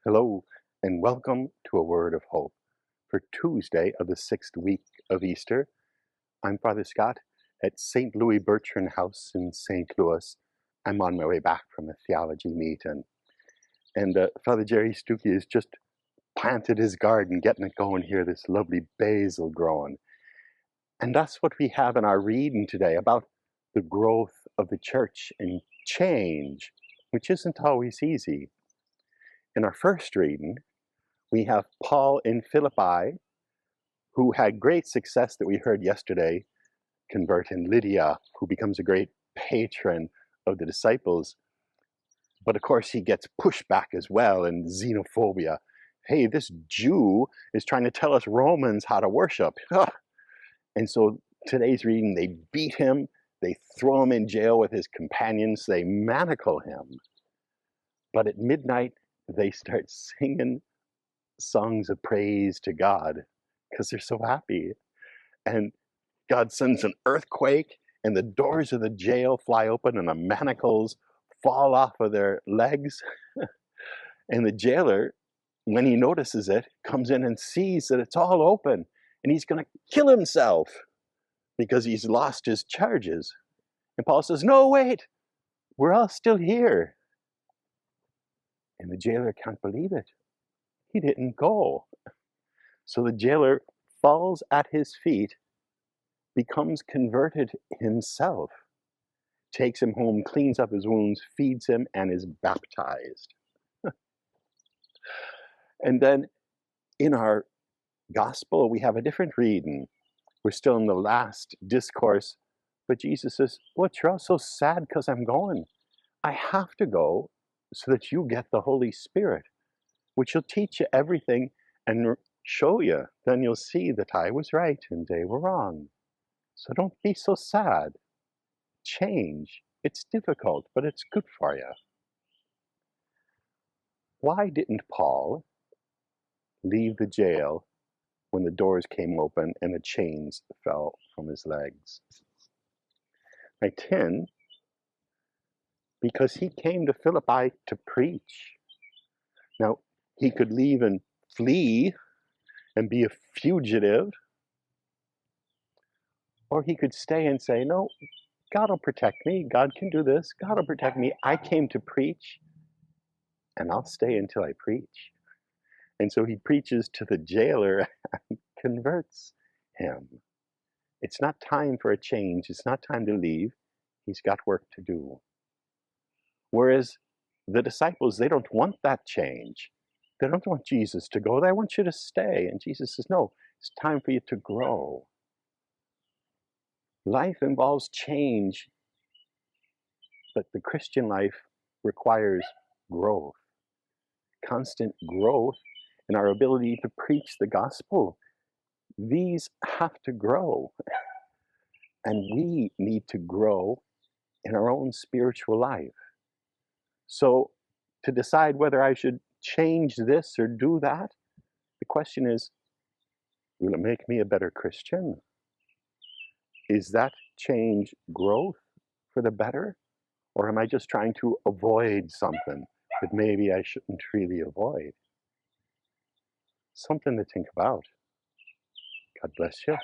Hello, and welcome to A Word of Hope for Tuesday of the 6th week of Easter. I'm Father Scott at St. Louis Bertrand House in St. Louis. I'm on my way back from a theology meet, and Father Jerry Stuckey has just planted his garden, getting it going here, this lovely basil growing. And that's what we have in our reading today about the growth of the church and change, which isn't always easy. In our first reading, we have Paul in Philippi, who had great success that we heard yesterday, converting Lydia, who becomes a great patron of the disciples. But of course, he gets pushback as well and xenophobia. Hey, this Jew is trying to tell us Romans how to worship. And so today's reading, they beat him, they throw him in jail with his companions, they manacle him. But at midnight, they start singing songs of praise to God because they're so happy. And God sends an earthquake, and the doors of the jail fly open, and the manacles fall off of their legs. And the jailer, when he notices it, comes in and sees that it's all open, and he's going to kill himself because he's lost his charges. And Paul says, "No, wait, we're all still here." And the jailer can't believe it. He didn't go. So the jailer falls at his feet, becomes converted himself, takes him home, cleans up his wounds, feeds him, and is baptized. And then in our gospel, we have a different reading. We're still in the last discourse, but Jesus says, "What, you're all so sad because I'm going? I have to go so that you get the Holy Spirit, which will teach you everything and show you. Then you'll see that I was right and they were wrong. So don't be so sad. Change. It's difficult, but it's good for you." Why didn't Paul leave the jail when the doors came open and the chains fell from his legs? I 10, because he came to Philippi to preach. Now, he could leave and flee and be a fugitive, or he could stay and say, "No, God will protect me. God can do this. God will protect me. I came to preach, and I'll stay until I preach." And so he preaches to the jailer and converts him. It's not time for a change. It's not time to leave. He's got work to do. Whereas the disciples, they don't want that change. They don't want Jesus to go. They want you to stay. And Jesus says, "No, it's time for you to grow." Life involves change, but the Christian life requires growth, constant growth in our ability to preach the gospel. These have to grow, and we need to grow in our own spiritual life. So to decide whether I should change this or do that, the question is, will it make me a better Christian? Is that change growth for the better? Or am I just trying to avoid something that maybe I shouldn't really avoid? Something to think about. God bless you.